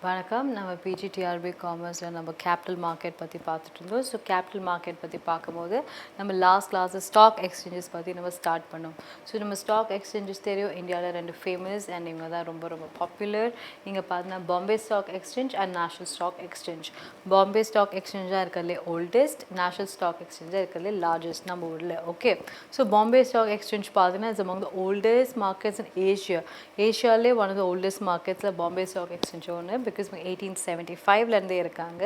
வணக்கம். நம்ம பிஜிடிஆர்பி காமர்ஸில் நம்ம கேபிட்டல் மார்க்கெட் பற்றி பார்த்துட்டு இருந்தோம். ஸோ கேபிட்டல் மார்க்கெட் பற்றி பார்க்கும்போது நம்ம லாஸ்ட் கிளாஸில் ஸ்டாக் எக்ஸ்சேஞ்சஸ் பற்றி நம்ம ஸ்டார்ட் பண்ணோம். ஸோ நம்ம ஸ்டாக் எக்ஸ்சேஞ்சஸ் தெரியும், இந்தியாவில் 2 ஃபேமஸ் அண்ட் இவங்க தான் ரொம்ப ரொம்ப பாப்புலர். இங்கே பார்த்தீங்கன்னா Bombay stock exchange and national stock exchange. Bombay stock எக்ஸ்சேஞ்சாக இருக்கிறதுலே ஓல்டஸ்ட், நேஷனல் ஸ்டாக் எக்ஸ்சேஞ்சாக இருக்கிறதுலே லார்ஜஸ்ட் நம்ம ஊரில். Okay, so Bombay stock exchange பார்த்தீங்கன்னா it's among the oldest markets in Asia. ஏஷியாவிலே ஒன் ஆஃப் த ஓல்டஸ்ட் மார்க்கெட்ஸில் பாம்பே ஸ்டாக் எக்ஸ்சேஞ்ச் ஒன்று. Because 1875 இருக்காங்க,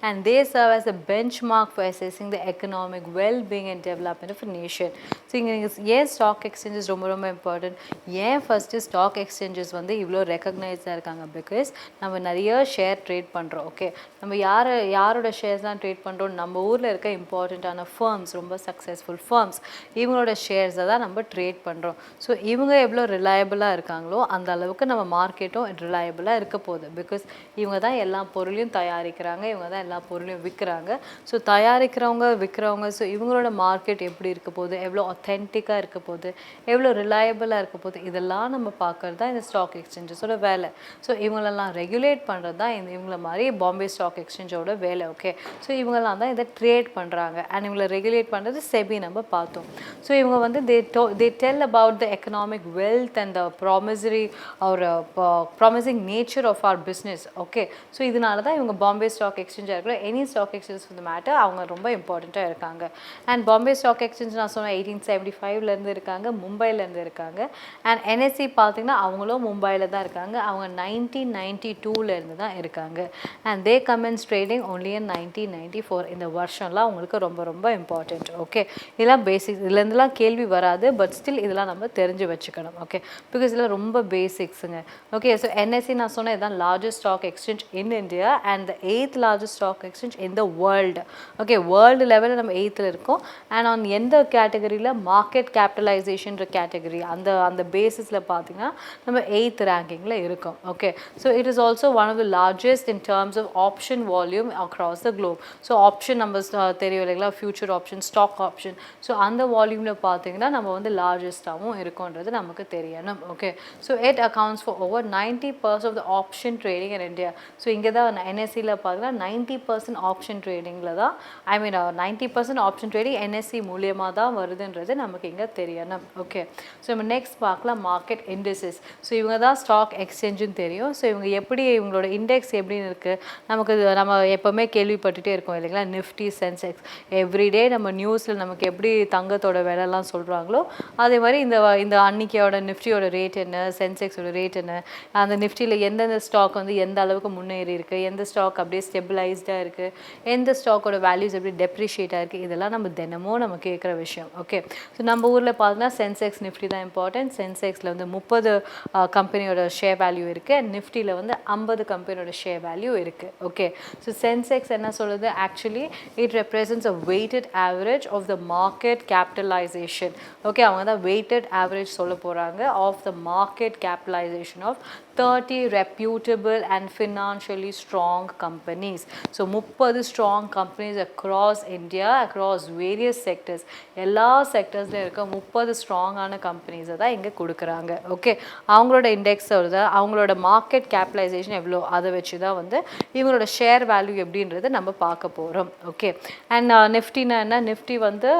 and they serve as a benchmark for assessing the economic well-being and development of a nation. So இங்கே ஏன் stock exchanges ரொம்ப ரொம்ப important, ஏன் first stock exchanges வந்து இவ்வளோ ரெக்கக்னைஸ்டாக இருக்காங்க? பிகாஸ் நம்ம நிறைய ஷேர் ட்ரேட் பண்ணுறோம். ஓகே, நம்ம யாரோட ஷேர்ஸ்லாம் ட்ரேட் பண்ணுறோம்? நம்ம ஊரில் இருக்க இம்பார்ட்டண்ட்டான ஃபர்ம்ஸ், ரொம்ப சக்ஸஸ்ஃபுல் ஃபர்ம்ஸ், இவங்களோட ஷேர்ஸை தான் நம்ம ட்ரேட் பண்ணுறோம். ஸோ இவங்க எவ்வளோ ரிலையபிளாக இருக்காங்களோ அந்த அளவுக்கு நம்ம மார்க்கெட்டும் ரிலையபிளாக இருக்க போகுது. பிகாஸ் இவங்க தான் எல்லா பொருளையும் தயாரிக்கிறாங்க, இவங்க தான் எல்லா பொருளையும் விற்கிறாங்க. ஸோ தயாரிக்கிறவங்க, விற்கிறவங்க, ஸோ இவங்களோட மார்க்கெட் எப்படி இருக்க போகுது, எவ்வளோ ஒத்தென்டிக்காக இருக்க போகுது, எவ்வளோ ரிலையபிளாக இருக்க போகுது, இதெல்லாம் நம்ம பார்க்குறது தான் இந்த ஸ்டாக் எக்ஸ்சேஞ்சஸோட வேலை. ஸோ இவங்களெல்லாம் ரெகுலேட் பண்ணுறது தான் இவங்கள மாதிரி பாம்பே ஸ்டாக் எக்ஸ்சேஞ்சோட வேலை. ஓகே, ஸோ இவங்கெல்லாம் தான் இதை ட்ரேட் பண்ணுறாங்க அண்ட் இவங்களை ரெகுலேட் பண்ணுறது செபி நம்ம பார்த்தோம். ஸோ இவங்க வந்து they tell about the economic wealth and the promising nature of our business. Okay, so இதனால தான் இவங்க பாம்பே ஸ்டாக் எக்ஸ்சேஞ்சாக இருக்கிற any stock exchange for the matter அவங்க ரொம்ப இம்பார்ட்டண்ட்டாக இருக்காங்க. அண்ட் பாம்பே ஸ்டாக் எக்ஸ்சேஞ்ச் நான் சொன்னேன் 1875 இருக்காங்க, மும்பைலேருந்து இருக்காங்க. அண்ட் என்எஸ்சி பார்த்தீங்கன்னா அவங்களும் மும்பையில் தான் இருக்காங்க, அவங்க 1992 தான் இருக்காங்க. And they கமென்ஸ் trading only in 1994. இந்த வருஷம்லாம் அவங்களுக்கு ரொம்ப ரொம்ப இம்பார்ட்டண்ட். ஓகே, இதெல்லாம் பேசிக்ஸ், இதுலேருந்துலாம் கேள்வி வராது, பட் ஸ்டில் இதெல்லாம் நம்ம தெரிஞ்சு வச்சுக்கணும். ஓகே, பிகாஸ் இதெல்லாம் ரொம்ப பேசிக்ஸுங்க. ஓகே, ஸோ என்எஸ்சி நான் சொன்னேன் இதுதான் largest stock exchange in India and the 8th largest stock exchange in the world. Okay, world level நம்ம 8th இருக்கோம். and on எந்த கேட்டகரியில் மார்க்கெட் கேபிட்டலைசேஷன் கேட்டகரி அந்த பேசிஸில் பார்த்தீங்கன்னா நம்ம 8th ரேங்கிங்கில் இருக்கோம். Okay, so it is also one of the largest in terms of option volume across the globe. So option நம்ம தெரியும் இல்லைங்களா, future option, stock option. So அந்த வால்யூமில் பார்த்தீங்கன்னா நம்ம வந்து லார்ஜஸ்ட்டாகவும் இருக்கோன்றது நமக்கு தெரியணும். Okay, so it accounts for over 90% of the option trading in India. So இங்கே தான் என்எஸ்சியில் பார்த்தீங்கன்னா 90% ஆப்ஷன் ட்ரேடிங்கில் தான், 90% ஆப்ஷன் ட்ரேடிங் என்எஸ்சி மூலியமாக தான் வருதுன்றது நமக்கு இங்கே தெரியணும். ஓகே, ஸோ நம்ம நெக்ஸ்ட் பார்க்கலாம் மார்க்கெட் இண்டெக்ஸஸ். ஸோ இவங்க தான் ஸ்டாக் எக்ஸ்சேஞ்சுன்னு தெரியும். ஸோ இவங்க எப்படி, இவங்களோட இண்டெக்ஸ் எப்படின்னு இருக்குது நமக்கு நம்ம எப்போவுமே கேள்விப்பட்டுகிட்டே இருக்கோம் இல்லைங்களா, நிஃப்டி, சென்செக்ஸ். எவ்ரிடே நம்ம நியூஸில் நமக்கு எப்படி தங்கத்தோட விலைலாம் சொல்கிறாங்களோ அதே மாதிரி இந்த அன்னைக்கியோட நிஃப்டியோட ரேட் என்ன, சென்செக்ஸோட ரேட் என்ன, அந்த நிஃப்டியில் எந்தெந்த ஸ்டாக் வந்து எந்த அளவுக்கு முன்னேறி இருக்குது, எந்த ஸ்டாக் அப்படியே ஸ்டெபிளைஸ்டாக இருக்குது, எந்த ஸ்டாக்கோட வேல்யூஸ் எப்படி டெப்ரிஷியேட் ஆகிருக்கு, இதெல்லாம் நம்ம தினமும் நம்ம கேட்குற விஷயம். ஓகே, ஸோ நம்ம ஊரில் பார்த்தீங்கன்னா சென்செக்ஸ், நிஃப்டி தான் இம்பார்ட்டன்ட். சென்செக்ஸில் வந்து 30 கம்பெனியோட ஷேர் வேல்யூ இருக்குது, அண்ட் நிஃப்டியில் வந்து 50 கம்பெனியோட ஷேர் வேல்யூ இருக்குது. ஓகே, ஸோ சென்செக்ஸ் என்ன சொல்லுது, actually it represents a weighted average of the market capitalisation. Okay, அவங்க தான் வெயிட்டட் ஆவரேஜ் சொல்ல போகிறாங்க of the market capitalisation of 30 reputable and financially strong companies. So 30 strong companies across India, across various sectors. எல்லா செக்டர்ஸில் இருக்க 30 ஸ்ட்ராங்கான கம்பெனிஸை தான் இங்கே கொடுக்குறாங்க. ஓகே, அவங்களோட இண்டெக்ஸ் வருது, அவங்களோட மார்க்கெட் கேபிட்டலைசேஷன் எவ்வளோ, அதை வச்சு தான் வந்து இவங்களோட ஷேர் வேல்யூ எப்படின்றது நம்ம பார்க்க போகிறோம். ஓகே, அண்ட் நிஃப்டினா என்ன, நிஃப்டி வந்து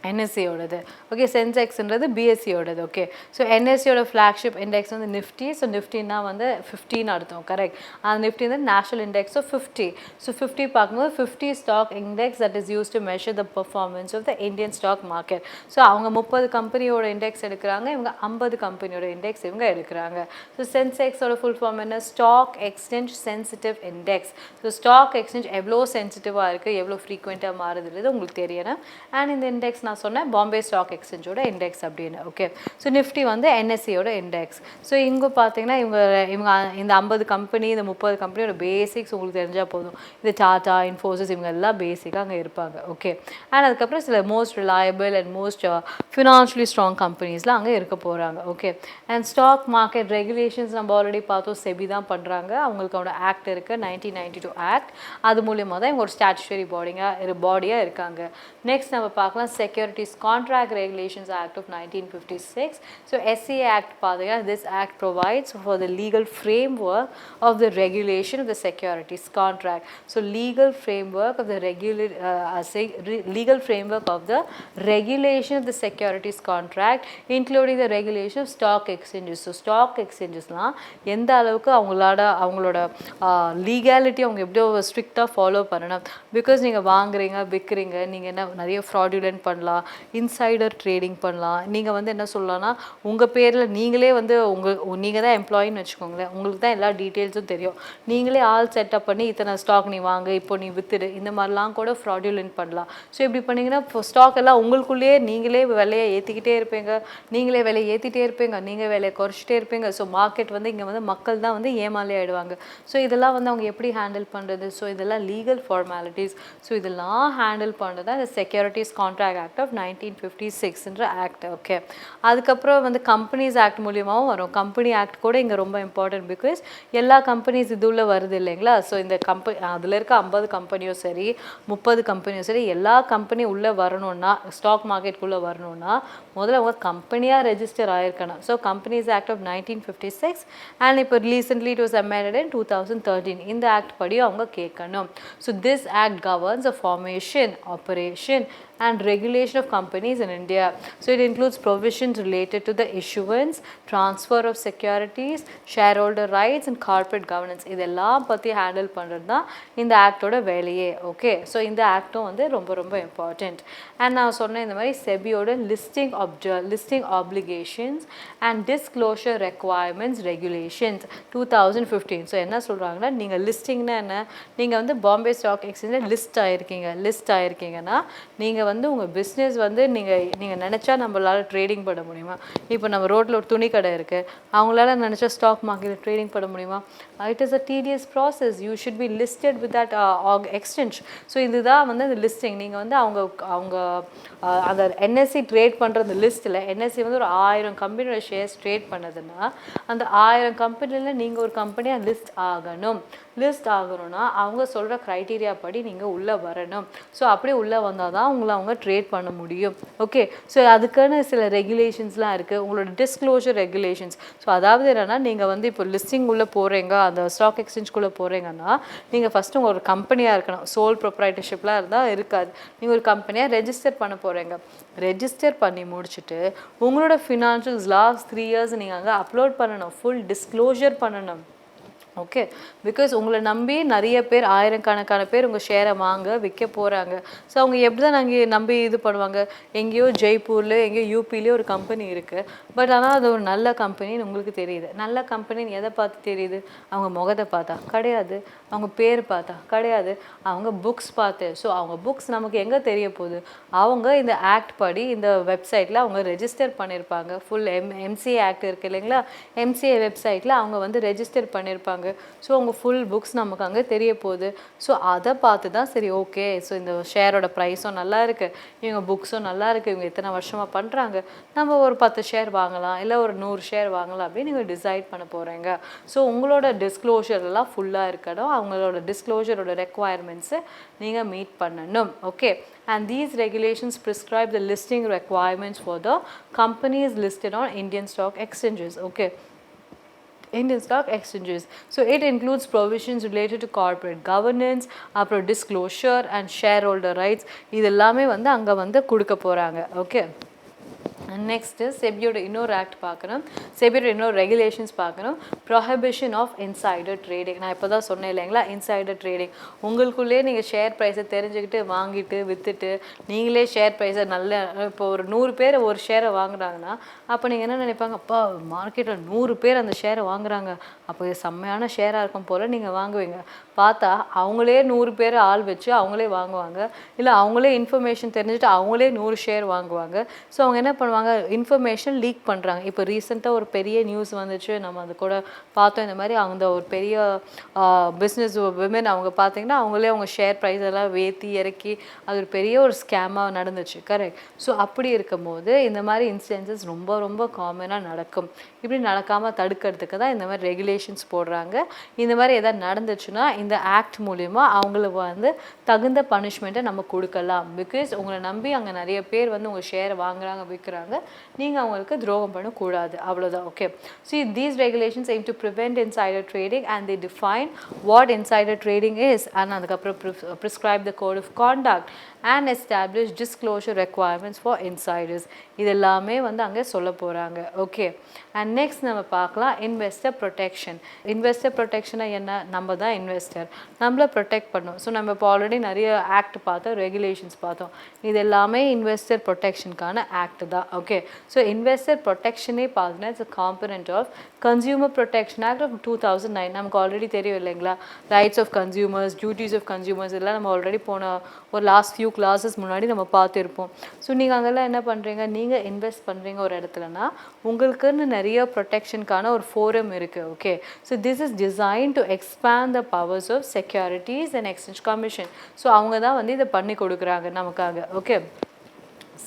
என்எஸ்சியோடது. ஓகே, சென்செக்ஸ்ன்றது பிஎஸ்சியோடது. ஓகே, ஸோ என்எஸ்சியோட ஃப்ளாக்ஷிப் இண்டெக்ஸ் வந்து நிஃப்டி. ஸோ நிஃப்டின்னா வந்து 15 அர்த்தம், கரெக்ட். அந்த நிஃப்டி வந்து நேஷனல் இண்டெக்ஸ் ஆஃப் 50. ஸோ 50 பார்க்கும்போது 50 stock index that is use to measure the performance of the Indian stock market. So அவங்க 30 கம்பெனியோட இண்டெக்ஸ் எடுக்கிறாங்க, இவங்க 50 கம்பெனியோட இண்டெக்ஸ் இவங்க எடுக்கிறாங்க. ஸோ சென்செக்ஸோட ஃபுல் ஃபார்ம் என்ன, stock exchange sensitive index. So stock exchange எவ்வளோ சென்சிட்டிவாக இருக்குது, எவ்வளோ ஃப்ரீக்வெண்ட்டாக மாறுதுன்றது உங்களுக்கு தெரியணும். அண்ட் இந்த இண்டெக்ஸ் நான் சொன்னேன் பாம்பே ஸ்டாக் எக்ஸ்சேஞ்சோட இண்டெக்ஸ் அப்படின்னு. ஓகே, ஸோ நிஃப்டி வந்து என்எஸ்சியோட இண்டெக்ஸ். ஸோ இங்கே பார்த்தீங்கன்னா இவங்க இந்த 50 கம்பெனி, இந்த 30 கம்பெனியோட பேசிக்ஸ் உங்களுக்கு தெரிஞ்சால் போதும். இந்த டாடா, இன்ஃபோசிஸ், இவங்க எல்லாம் பேசிக்காக அங்கே இருப்பாங்க. ஓகே, அண்ட் அதுக்கப்புறம் சில most reliable and most financially strong கம்பெனிஸ்லாம் அங்கே இருக்க போகிறாங்க. Okay, and stock market regulations நம்ம ஆல்ரெடி பார்த்தோம், செபி தான் பண்ணுறாங்க. அவங்களுக்கோட ஆக்ட் இருக்குது, 1992 ஆக்ட். அது மூலியமாக தான் இவங்க ஒரு ஸ்டாச்சுட்டரி பாடியாக இருக்காங்க. நெக்ஸ்ட் நம்ம பார்க்கலாம் security Securities Contract Regulations Act of 1956. So SCA Act பாத்தீங்கன்னா this act provides for the legal framework of the regulation of the securities contract. So legal framework of the legal framework of the regulation of the securities contract, including the regulation of stock exchanges. So stock exchangesலாம் எந்த அளவுக்கு அவங்களோட legality அவங்க எப்படியோ ஸ்ட்ரிக்டாக follow பண்ணணும். Because நீங்கள் வாங்குறீங்க விற்கிறீங்க, நீங்கள் என்ன நிறைய ஃப்ராடுலன்ட் பண்ணலாம், இன்சைடர் ட்ரேடிங் பண்ணலாம். நீங்கள் வந்து என்ன சொல்லலாம்னா உங்கள் பேரில் நீங்களே வந்து நீங்கள் தான் எம்ப்ளாயின்னு வச்சுக்கோங்களேன், உங்களுக்கு தான் எல்லா டீட்டெயில்ஸும் தெரியும், நீங்களே ஆல் செட்டப் பண்ணி இத்தனை ஸ்டாக் நீ வாங்க இப்போ நீ வித்துடு, இந்த மாதிரிலாம் கூட ஃப்ராடுலன்ட் பண்ணலாம். ஸோ இப்படி பண்ணிங்கன்னா ஸ்டாக் எல்லாம் உங்களுக்குள்ளேயே நீங்களே விலையை ஏற்றிக்கிட்டே இருப்பீங்க, நீங்களே விலையை ஏற்றிட்டே இருப்பீங்க, நீங்கள் விலையை குறைச்சிட்டே இருப்பீங்க. ஸோ மார்க்கெட் வந்து இங்கே வந்து மக்கள் தான் வந்து ஏமாலே ஆகிடுவாங்க. ஸோ இதெல்லாம் வந்து அவங்க எப்படி ஹேண்டில் பண்ணுறது? ஸோ இதெல்லாம் லீகல் ஃபார்மாலிட்டிஸ். ஸோ இதெல்லாம் ஹேண்டில் பண்ணுறது தான் இந்த செக்யூரிட்டிஸ் கான்ட்ராக்ட் ஆக்ட் ஆஃப் 1956ன்ற ஆக்ட். ஓகே, அதுக்கப்புறம் வந்து கம்பெனிஸ் ஆக்ட் மூலியமாகவும் வரும். கம்பெனி ஆக்ட் கூட இங்கே ரொம்ப இம்பார்ட்டன்ட், பிகாஸ் எல்லா கம்பெனிஸ் இது உள்ள வருது இல்லைங்களா. ஸோ இந்த அதில் இருக்க 50 கம்பெனியும் சரி 30 கம்பெனியும் சரி எல்லா கம்பெனியும் உள்ளே வரணும்னா, ஸ்டாக் மார்க்கெட்டுக்குள்ளே வரணும்னா முதல்ல அவங்க கம்பெனியாக ரெஜிஸ்டர் ஆகிருக்கணும். So companies act of 1956 and இப்போ recently it was amended in 2013. இந்த ஆக்ட் படி அவங்க கேட்கணும். So this act governs a formation, operation and regulation of companies in India. So it includes provisions related to the issuance, transfer of securities, shareholder rights and corporate governance. இதெல்லாம் பற்றி handle பண்ணுறது தான் இந்த ஆக்டோட வேலையே. Okay, so இந்த ஆக்டும் வந்து ரொம்ப ரொம்ப இம்பார்ட்டண்ட். அண்ட் நான் சொன்ன இந்த மாதிரி செபியோட listing applications and disclosure requirements regulations 2015. So என்ன சொல்கிறாங்கன்னா, நீங்கள் லிஸ்டிங்னா என்ன, நீங்கள் வந்து பாம்பே ஸ்டாக் எக்ஸ்சேஞ்சில் லிஸ்ட் ஆகிருக்கீங்கன்னா நீங்கள் வந்து உங்கள் பிஸ்னஸ் வந்து நீங்கள் நினச்சா நம்மளால் ட்ரேடிங் பண்ண முடியுமா? இப்போ நம்ம ரோட்டில் ஒரு துணி கடை இருக்குது, அவங்களால நினச்சா ஸ்டாக் மார்க்கெட்டில் ட்ரேடிங் பண்ண முடியுமா? It is a tedious process. You should be listed with that exchange. So இதுதான் வந்து அந்த லிஸ்டிங். நீங்கள் வந்து அவங்க அந்த என்எஸ்சி ட்ரேட் பண்ணுற அந்த லிஸ்ட்டில் என்எஸ்சி வந்து ஒரு 1000 கம்பெனியோட ஷேர்ஸ் ட்ரேட் பண்ணதுன்னா அந்த 1000 கம்பெனியில் நீங்கள் ஒரு கம்பெனியாக லிஸ்ட் ஆகணும்னா அவங்க சொல்கிற க்ரைட்டீரியா படி நீங்கள் உள்ளே வரணும். ஸோ அப்படியே உள்ளே வந்தால் தான் அவங்க ட்ரேட் பண்ண முடியும். ஓகே, ஸோ அதுக்கான சில ரெகுலேஷன்ஸ்லாம் இருக்குது, உங்களோட டிஸ்க்ளோஷர் ரெகுலேஷன்ஸ். ஸோ அதாவது என்னென்னா, நீங்கள் வந்து இப்போ லிஸ்டிங் உள்ளே போகிறீங்க, அந்த ஸ்டாக் எக்ஸ்சேஞ்சுக்குள்ளே போகிறீங்கன்னா நீங்கள் ஃபஸ்ட்டு உங்கள் ஒரு கம்பெனியாக இருக்கணும். சோல் ப்ரொப்ரைட்டர்ஷிப்லாம் இருந்தால் இருக்காது. நீங்கள் ஒரு கம்பெனியாக ரெஜிஸ்டர் பண்ண போகிறீங்க. ரெஜிஸ்டர் பண்ணி முடிச்சுட்டு உங்களோட ஃபினான்ஷியல்ஸ் லாஸ்ட் 3 இயர்ஸ் நீங்கள் அங்கே அப்லோட் பண்ணணும், ஃபுல் டிஸ்க்ளோஷர் பண்ணணும். ஓகே, பிகாஸ் உங்களை நம்பி நிறைய பேர், ஆயிரக்கணக்கான பேர் உங்கள் ஷேரை வாங்க விற்க போகிறாங்க. ஸோ அவங்க எப்படி தான் நாங்கள் நம்பி இது பண்ணுவாங்க? எங்கேயோ ஜெய்ப்பூரில் எங்கேயோ யூபிலேயே ஒரு கம்பெனி இருக்குது, பட் ஆனால் அது ஒரு நல்ல கம்பெனின்னு உங்களுக்கு தெரியுது. நல்ல கம்பெனின்னு எதை பார்த்து தெரியுது? அவங்க முகத்தை பார்த்தா கிடையாது, அவங்க பேர் பார்த்தா கிடையாது, அவங்க புக்ஸ் பார்த்து. ஸோ அவங்க புக்ஸ் நமக்கு எங்கே தெரிய போகுது? அவங்க இந்த ஆக்ட் படி இந்த வெப்சைட்டில் அவங்க ரெஜிஸ்டர் பண்ணியிருப்பாங்க. ஃபுல் எம்சிஏ ஆக்ட் இருக்குது இல்லைங்களா, எம்சிஏ வெப்சைட்டில் அவங்க வந்து ரெஜிஸ்டர் பண்ணியிருப்பாங்க. ஸோ உங்கள் ஃபுல் புக்ஸ் நமக்கு அங்கே தெரிய போகுது. ஸோ அதை பார்த்து தான் சரி, ஓகே, ஸோ இந்த ஷேரோட ப்ரைஸும் நல்லா இருக்குது, இவங்க புக்ஸும் நல்லா இருக்குது, இவங்க எத்தனை வருஷமாக பண்ணுறாங்க, நம்ம ஒரு 10 ஷேர் வாங்கலாம் இல்லை ஒரு 100 ஷேர் வாங்கலாம் அப்படின்னு நீங்கள் டிசைட் பண்ண போகிறீங்க. ஸோ உங்களோட டிஸ்க்ளோஷர்லாம் ஃபுல்லாக இருக்கணும். அவங்களோட டிஸ்க்ளோஷரோட ரெக்குவயர்மெண்ட்ஸை நீங்கள் மீட் பண்ணணும். Okay, and these regulations prescribe the listing requirements for the companies listed on Indian stock exchanges. Okay, Indian stock exchanges. So it includes provisions related to corporate governance, அப்புறம் disclosure and shareholder rights. இது எல்லாமே வந்து அங்கே வந்து கொடுக்க போகிறாங்க. Okay, next செபியோட இன்னொரு act பார்க்கணும், செபியோட இன்னொரு ரெகுலேஷன்ஸ் பார்க்கணும். Prohibition of insider trading. நான் இப்போ தான் சொன்னேன் இல்லைங்களா, இன்சைடர் ட்ரேடிங். உங்களுக்குள்ளேயே நீங்கள் ஷேர் ப்ரைஸை தெரிஞ்சுக்கிட்டு வாங்கிட்டு விற்றுட்டு நீங்களே ஷேர் ப்ரைஸை நல்ல, இப்போ ஒரு 100 பேர் ஒரு ஷேரை வாங்குறாங்கன்னா அப்போ நீங்கள் என்ன நினைப்பாங்க, அப்பா மார்க்கெட்டில் 100 பேர் அந்த ஷேரை வாங்குறாங்க, அப்போ இது செம்மையான ஷேராக இருக்கும் போல் நீங்கள் வாங்குவீங்க. பார்த்தா அவங்களே 100 பேர் ஆள் வச்சு அவங்களே வாங்குவாங்க, இல்லை அவங்களே இன்ஃபர்மேஷன் தெரிஞ்சுட்டு அவங்களே 100 ஷேர் வாங்குவாங்க. ஸோ அவங்க என்ன பண்ணுவாங்க, இன்ஃபர்மேஷன் லீக் பண்ணுறாங்க. இப்போ ரீசெண்டாக ஒரு பெரிய நியூஸ் வந்துச்சு, நம்ம அது கூட பார்த்தோம். இந்த மாதிரி அந்த ஒரு பெரிய பிஸ்னஸ் விமன் அவங்க பார்த்தீங்கன்னா அவங்களே அவங்க ஷேர் ப்ரைஸ் எல்லாம் ஏற்றி இறக்கி அது ஒரு பெரிய ஒரு ஸ்கேமாக நடந்துச்சு. கரெக்ட். ஸோ அப்படி இருக்கும் போது இந்த மாதிரி இன்சிடென்சஸ் ரொம்ப ரொம்ப காமனாக நடக்கும். இப்படி நடக்காமல் தடுக்கிறதுக்கு தான் இந்த மாதிரி ரெகுலேஷன்ஸ் போடுறாங்க. இந்த மாதிரி எதாவது நடந்துச்சுன்னா இந்த இந்த ஆக்ட் மூலிமா அவங்களுக்கு வந்து தகுந்த பனிஷ்மெண்ட்டை நம்ம கொடுக்கலாம். பிகாஸ் உங்களை நம்பி அங்கே நிறைய பேர் வந்து உங்கள் ஷேரை வாங்குறாங்க விற்கிறாங்க, நீங்கள் அவங்களுக்கு துரோகம் பண்ணக்கூடாது, அவ்வளோதான். Okay, see these regulations aim to prevent insider trading and they define what insider trading is and அதுக்கப்புறம் prescribe the code of conduct and establish disclosure requirements for insiders. இது எல்லாமே வந்து அங்கே சொல்ல போகிறாங்க. ஓகே, அண்ட் நெக்ஸ்ட் நம்ம பார்க்கலாம் investor protection. Investor ப்ரொடெக்ஷனை என்ன, நம்ம தான் இன்வெஸ்டர், நம்மளை ப்ரொடெக்ட் பண்ணணும். ஸோ நம்ம இப்போ ஆல்ரெடி நிறைய ஆக்ட் பார்த்தோம், ரெகுலேஷன்ஸ் பார்த்தோம், இது எல்லாமே இன்வெஸ்டர் ப்ரொடெக்ஷனுக்கான ஆக்ட் தான். ஓகே, ஸோ இன்வெஸ்டர் ப்ரொடெக்ஷனே பார்த்தீங்கன்னா it's a component of consumer protection act of 2009. நமக்கு ஆல்ரெடி தெரியும் இல்லைங்களா, rights of consumers, duties of consumers எல்லாம் நம்ம ஆல்ரெடி போன ஒரு லாஸ்ட் ஃபியூ கிளாஸஸ் முன்னாடி நம்ம பார்த்துருப்போம். ஸோ நீங்கள் அங்கெல்லாம் என்ன பண்ணுறீங்க, நீங்கள் இன்வெஸ்ட் பண்ணுறீங்க ஒரு இடத்துலனா உங்களுக்குன்னு நிறைய ப்ரொடெக்ஷனுக்கான ஒரு ஃபோரம் இருக்குது. Okay, so this is design to expand the powers of securities and exchange commission. ஸோ அவங்க தான் வந்து இதை பண்ணி கொடுக்குறாங்க நமக்காக. Okay,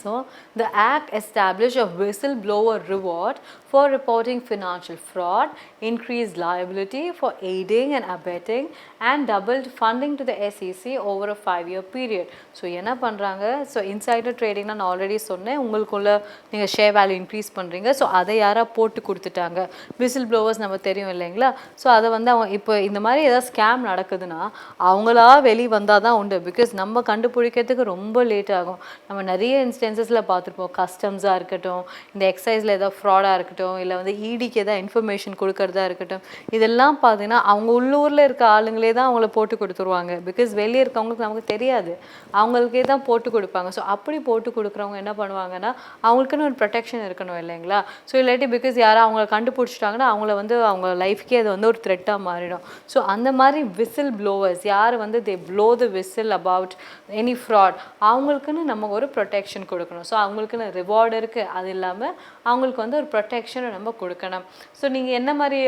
so the act established a whistleblower reward for reporting financial fraud, increased liability for aiding and abetting and doubled funding to the SEC over a 5-year period. So என்ன பண்ணுறாங்க, ஸோ இன்சைடர் ட்ரேடிங் நான் already சொன்னேன், உங்களுக்குள்ள நீங்கள் share value increase பண்ணுறீங்க, so அதை யாராக போட்டு கொடுத்துட்டாங்க, விசில் ப்ளோவர்ஸ் நம்ம தெரியும் இல்லைங்களா. ஸோ அதை வந்து அவங்க இப்போ இந்த மாதிரி ஏதாவது ஸ்கேம் நடக்குதுன்னா அவங்களா வெளியே வந்தால் தான் உண்டு. பிகாஸ் நம்ம கண்டுபிடிக்கிறதுக்கு ரொம்ப லேட் ஆகும். நம்ம நிறைய இன்ஸ்டன்சஸில் பார்த்துருப்போம், கஸ்டம்ஸாக இருக்கட்டும், இந்த எக்ஸைஸில் ஏதாவது ஃப்ராடாக இருக்கட்டும், இல்லை வந்து இடிக்கு ஏதாவது இன்ஃபர்மேஷன் கொடுக்கறதா இருக்கட்டும், இதெல்லாம் பார்த்தீங்கன்னா அவங்க உள்ளூரில் இருக்க ஆளுங்களே தான் அவங்கள போட்டு கொடுத்துருவாங்க. பிகாஸ் வெளியே இருக்கவங்களுக்கு நமக்கு தெரியாது, அவங்களுக்கே தான் போட்டு கொடுப்பாங்க. ஸோ அப்படி போட்டு கொடுக்குறவங்க என்ன பண்ணுவாங்கன்னா அவங்களுக்குன்னு ஒரு ப்ரொடெக்ஷன் இருக்கணும் இல்லைங்களா. ஸோ இல்லாட்டி பிகாஸ் யாரும் அவங்கள கண்டுபிடிச்சிட்டாங்கன்னா அவங்கள வந்து அவங்க லைஃப்க்கே அது வந்து ஒரு த்ரெட்டாக மாறிடும். ஸோ அந்த மாதிரி விசில் ப்ளோவர்ஸ் யார் வந்து they blow the whistle about any fraud, அவங்களுக்குன்னு நம்ம ஒரு ப்ரொடெக்ஷன் கொடுக்கணும். ஸோ அவங்களுக்குன்னு ரிவார்டு இருக்குது, அது இல்லாமல் அவங்களுக்கு வந்து ஒரு ப்ரொடெக்ஷனை நம்ம கொடுக்கணும். ஸோ நீங்கள் என்ன மாதிரி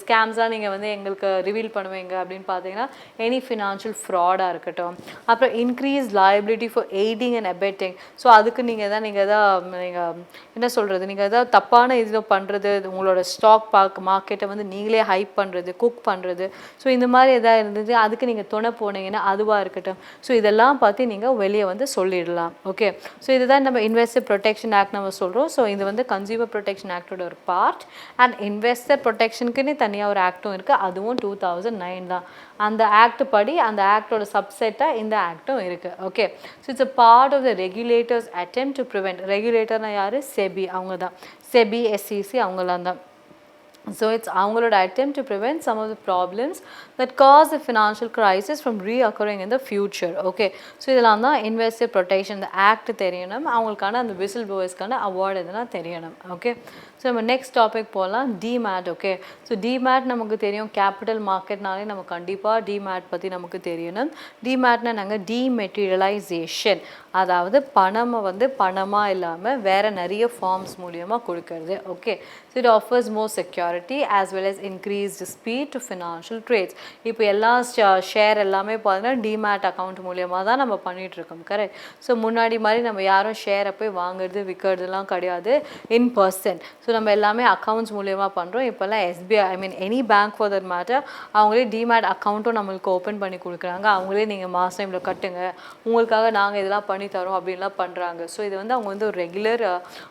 ஸ்கேம்ஸாக நீங்கள் வந்து எங்களுக்கு ரிவீல் பண்ணுவீங்க அப்படின்னு பார்த்தீங்கன்னா எனி ஃபினான்ஷியல் ஃப்ராடாக இருக்கட்டும், அப்புறம் increase liability for aiding and abetting. So அதுக்கு நீங்கள் என்ன சொல்கிறது, நீங்கள் எதாவது தப்பான இதில் பண்ணுறது, உங்களோட ஸ்டாக் மார்க்கெட்டை வந்து நீங்களே ஹைப் பண்ணுறது, குக் பண்ணுறது, ஸோ இந்த மாதிரி எதாவது இருந்தது அதுக்கு நீங்கள் துணை போனீங்கன்னா அதுவாக இருக்கட்டும். ஸோ இதெல்லாம் பார்த்து நீங்கள் வெளியே வந்து சொல்லிடலாம். ஓகே, ஸோ இதுதான் நம்ம இன்வெஸ்டர் ப்ரொடெக்ஷன் ஆக்ட் நம்ம சொல்கிறோம். ஸோ இது வந்து கன்சியூமர் ப்ரொடெக்ஷன் ஆக்டோட ஒரு பார்ட். அண்ட் இன்வெஸ்டர் ப்ரொடெக்ஷனுக்குன்னு தனியாக ஒரு ஆக்டும் இருக்குது, அதுவும் 2009 தான். அந்த ஆக்ட் படி அந்த ஆக்டோட சப்செட்டாக இந்த ஆக்டும் இருக்குது. Okay, so it's a part of the regulators attempt to prevent. ரெகுலேட்டர்னா யார், செபி, அவங்க தான். செபி, எஸ்இசி அவங்களாம் தான். So it's அவங்களோட attempt to prevent some of the problems that cause the financial crisis from reoccurring in the future. Okay, so இதெல்லாம் தான் investor protection. இந்த ஆக்ட் தெரியணும், அவங்களுக்கான அந்த விசில் ப்ளோவர்ஸ்க்கான அவார்டு எதுனா தெரியணும். ஓகே, ஸோ நம்ம நெக்ஸ்ட் டாபிக் போகலாம், டிமேட். ஓகே, ஸோ டிமேட் நமக்கு தெரியும், கேபிட்டல் மார்க்கெட்னாலே நம்ம கண்டிப்பாக டிமேட் பற்றி நமக்கு தெரியணும். டிமேட்னா நாங்கள் டிமெட்டீரியலைசேஷன், அதாவது பணமை வந்து பணமாக இல்லாமல் வேறு நிறைய ஃபார்ம்ஸ் மூலியமாக கொடுக்கறது. Okay, so it offers more security as well as increased speed to financial trades. இப்போ எல்லா ஷேர் எல்லாமே பார்த்தீங்கன்னா டிமேட் அக்கௌண்ட் மூலியமாக தான் நம்ம பண்ணிகிட்ருக்கோம். கரெக்ட். ஸோ முன்னாடி மாதிரி நம்ம யாரும் ஷேரை போய் வாங்குறது விற்கிறதுலாம் கிடையாது இன் பர்சன். ஸோ நம்ம எல்லாமே அக்கௌண்ட்ஸ் மூலியமாக பண்ணுறோம். இப்போல்லாம் SBI, I mean any bank for that matter, அவங்களே டிமேட் அக்கௌண்ட்டும் நம்மளுக்கு ஓப்பன் பண்ணி கொடுக்குறாங்க. அவங்களே நீங்கள் மாதம் இவ்வளோ கட்டுங்க, உங்களுக்காக நாங்கள் இதெல்லாம் பண்ணி தரோம் அப்படின்லாம் பண்ணுறாங்க. ஸோ இது வந்து அவங்க வந்து ஒரு ரெகுலர்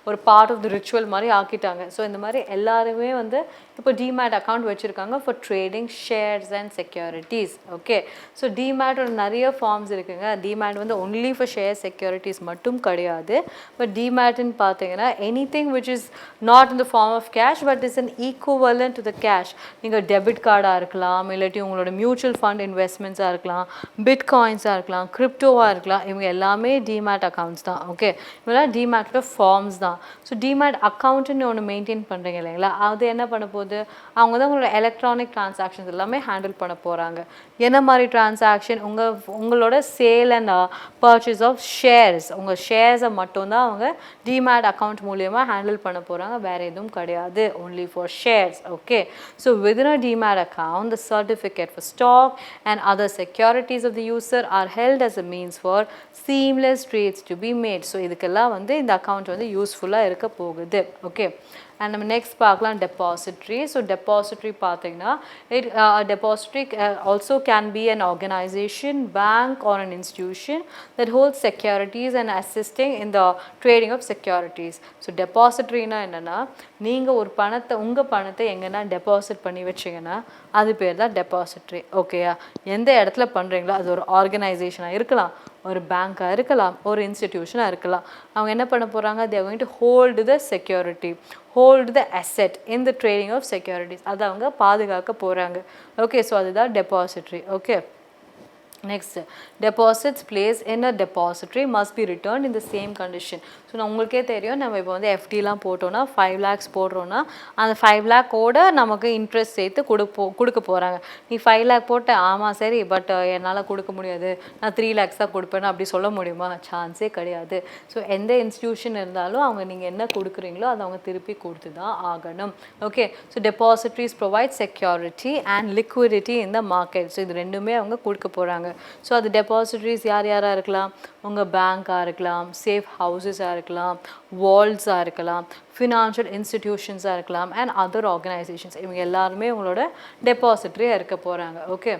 ஒரு பார்ட் ஆஃப் த ரிச்சுவல் மாதிரி ஆக்கிட்டாங்க. ஸோ இந்த மாதிரி எல்லாருமே வந்து இப்போ டிமேட் அக்கௌண்ட் வச்சுருக்காங்க for trading shares and securities. Okay, so டிமேட்டோட நிறைய ஃபார்ம்ஸ் இருக்குங்க. டிமேட் வந்து ஒன்லி ஃபார் ஷேர் செக்யூரிட்டிஸ் மட்டும் கிடையாது. பட் டிமேட்னு பார்த்தீங்கன்னா any thing which is not in the form of cash but is an equivalent to the cash. நீங்கள் debit கார்டாக இருக்கலாம், இல்லாட்டி உங்களோட மியூச்சுவல் ஃபண்ட் இன்வெஸ்ட்மெண்ட்ஸாக இருக்கலாம், பிட்காயின்ஸாக இருக்கலாம், கிரிப்டோவாக இருக்கலாம், இவங்க எல்லாமே டிமேட் அக்கௌண்ட்ஸ் தான். ஓகே, இவங்களாம் டிமேட்டோட ஃபார்ம்ஸ் தான். ஸோ டிமேட் அக்கௌண்ட்டுன்னு ஒன்று மெயின்டைன் பண்ணுறீங்க இல்லைங்களா, அது என்ன பண்ண போகுது, அவங்க தான் உங்களோட எலக்ட்ரானிக் டிரான்சாக்ஷன்ஸ் எல்லாமே ஹேண்டில் பண்ண போகிறாங்க. என்ன மாதிரி டிரான்சாக்ஷன், உங்களோட sale and purchase of shares, உங்கள் ஷேர்ஸை மட்டும்தான் அவங்க டிமேட் அக்கௌண்ட் மூலியமாக ஹேண்டில் பண்ண போகிறாங்க, வேறு எதுவும் கிடையாது, only for shares. Okay, so within a demat account the certificate for stock and other securities of the user are held as a means for seamless trades to be made. So இதுக்கெல்லாம் வந்து இந்த account வந்து யூஸ்ஃபுல்லாக இருக்க போகுது. Okay, and நம்ம next பார்க்கலாம் depository. So depository பார்த்தீங்கன்னா depository also can be an organization, bank or an institution that holds securities and assisting in the trading of securities. So டெபாசிட்ரினா என்னென்னா நீங்கள் ஒரு பணத்தை உங்கள் பணத்தை எங்கன்னா டெபாசிட் பண்ணி வச்சிங்கன்னா அது பேர் தான் டெபாசிட்ரி. ஓகேயா, எந்த இடத்துல பண்ணுறீங்களோ அது ஒரு ஆர்கனைசேஷனாக இருக்கலாம், ஒரு பேங்காக இருக்கலாம், ஒரு இன்ஸ்டிடியூஷனாக இருக்கலாம். அவங்க என்ன பண்ண போகிறாங்க, they are going to hold the security, hold the asset in the trading of securities. அதை அவங்க பாதுகாக்க போகிறாங்க. ஓகே, ஸோ அதுதான் depository. Okay, next, deposits placed in a depository must be returned in the same condition. So நான் உங்களுக்கே தெரியும், நம்ம இப்போ வந்து எஃப்டிலாம் போட்டோன்னா 5 lakhs போடுறோன்னா அந்த 5 lakh நமக்கு இன்ட்ரெஸ்ட் சேர்த்து கொடுக்க போகிறாங்க. நீ 5 lakh போட்ட, ஆமாம் சரி, பட் என்னால் கொடுக்க முடியாது, நான் 3 lakhs தான் கொடுப்பேன்னு அப்படி சொல்ல முடியுமா? சான்ஸே கிடையாது. ஸோ எந்த இன்ஸ்டிடியூஷன் இருந்தாலும் அவங்க நீங்கள் என்ன கொடுக்குறீங்களோ அதை அவங்க திருப்பி கொடுத்து தான் ஆகணும். Okay, so depositories provide security and liquidity in the market. So இது ரெண்டுமே அவங்க கொடுக்க போகிறாங்க. ஸோ அது டெபாசிட்ரிஸ் யாராக இருக்கலாம், உங்கள் பேங்காக இருக்கலாம், சேஃப் ஹவுசஸாக இருக்கலாம், வால்ட்ஸாக இருக்கலாம், ஃபினான்ஷியல் இன்ஸ்டிடியூஷன்ஸாக இருக்கலாம், அண்ட் அதர் ஆர்கனைசேஷன்ஸ். இவங்க எல்லாருமே உங்களோட டெபாசிட்ரியாக இருக்க போகிறாங்க. Okay,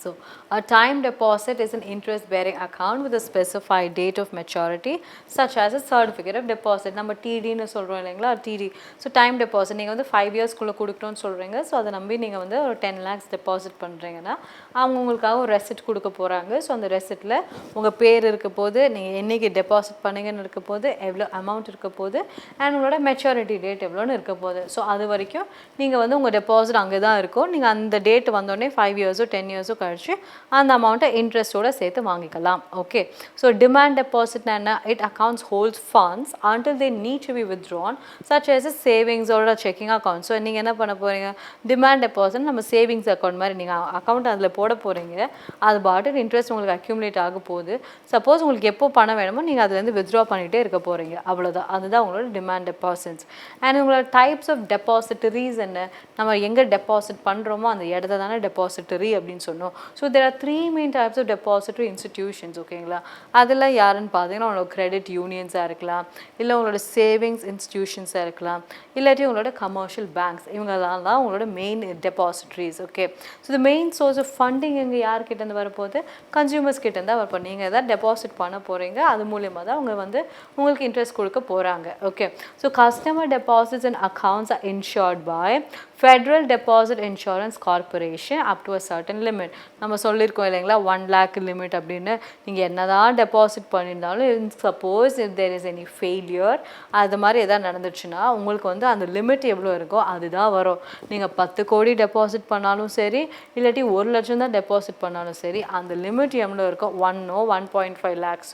so a time deposit is an interest bearing account with a specified date of maturity such as a certificate of deposit. நம்ம டிடின்னு சொல்கிறோம் இல்லைங்களா, டிடி. ஸோ டைம் டெபாசிட் நீங்கள் வந்து 5 yearsக்குள்ளே கொடுக்கணும்னு சொல்கிறீங்க. ஸோ அதை நம்பி நீங்கள் வந்து ஒரு 10 lakhs டெபாசிட் பண்ணுறீங்கன்னா அவங்க உங்களுக்காக ஒரு ரெசிப்ட் கொடுக்க போகிறாங்க. ஸோ அந்த ரெசிப்டில் உங்கள் பேர் இருக்க போது, நீங்கள் என்றைக்கு டெபாசிட் பண்ணீங்கன்னு இருக்க போது, எவ்வளோ அமௌண்ட் இருக்க போது, அண்ட் உங்களோட மெச்சூரிட்டி டேட் எவ்வளோன்னு இருக்க போது. ஸோ அது வரைக்கும் நீங்கள் வந்து உங்கள் டெபாசிட் அங்கே தான் இருக்கும். நீங்கள் அந்த டேட் வந்தோடனே 5 years 10 years கழிச்சு அந்த அமௌண்ட்டை இன்ட்ரெஸ்ட்டோட சேர்த்து வாங்கிக்கலாம். ஓகே, ஸோ டிமாண்ட் டெபாசிட்னா என்ன, it accounts holds funds until they need to be withdrawn such as a savings or a checking account. So நீங்கள் என்ன பண்ண போகிறீங்க, டிமாண்ட் டெபாசிட் நம்ம சேவிங்ஸ் அக்கௌண்ட் மாதிரி நீங்கள் அக்கௌண்ட் அதில் போட போகிறீங்க. அது பாட்டுக்கு இன்ட்ரெஸ்ட் உங்களுக்கு அக்யூமுலேட் ஆக போகுது. சப்போஸ் உங்களுக்கு எப்போ பணம் வேணுமோ நீங்கள் அதுலேருந்து வித்ட்ரா பண்ணிகிட்டே இருக்க போகிறீங்க. அவ்வளோதான், அதுதான் உங்களோட டிமாண்ட் டெபாசிட்ஸ். அண்ட் உங்களோட டைப்ஸ் ஆஃப் டெபாசிட்டரிஸ் என்ன, நம்ம எங்கே டெபாசிட் பண்ணுறோமோ அந்த இடத்த தானே டெபாசிட்டரி அப்படின்னு சொன்னோம். So there are 3 main types of depository institutions. ஓகேங்களா, அதெல்லாம் யாருன்னு பார்த்தீங்கன்னா உங்களோட கிரெடிட் யூனியன்ஸாக இருக்கலாம், இல்லை உங்களோட சேவிங்ஸ் இன்ஸ்டிடியூஷன்ஸாக இருக்கலாம், இல்லாட்டி உங்களோட கமர்ஷியல் பேங்க்ஸ். இவங்கெல்லாம் தான் உங்களோட main depositories. Okay, so the main source of funding இங்கே யார்கிட்டேருந்து வரப்போகுது, கன்சியூமர்ஸ் கிட்டேருந்து தான் வரப்போ. நீங்கள் எதாவது டெபாசிட் பண்ண போகிறீங்க, அது மூலியமாக தான் அவங்க வந்து உங்களுக்கு இன்ட்ரெஸ்ட் கொடுக்க போகிறாங்க. Okay, so customer deposits and accounts are insured by federal deposit insurance corporation up to a certain limit. நம்ம சொல்லியிருக்கோம் இல்லைங்களா, 1 lakh லிமிட் அப்படின்னு. நீங்கள் என்ன தான் டெபாசிட் பண்ணியிருந்தாலும் suppose if there is any failure அது மாதிரி எதாவது நடந்துச்சுன்னா உங்களுக்கு வந்து அந்த லிமிட் எவ்வளோ இருக்கோ அதுதான் வரும். நீங்கள் 10 கோடி டெபாசிட் பண்ணாலும் சரி, இல்லாட்டி 1 லட்சம் தான் டெபாசிட் பண்ணாலும் சரி, அந்த லிமிட் எவ்வளோ இருக்கோ, 1.5 lakhs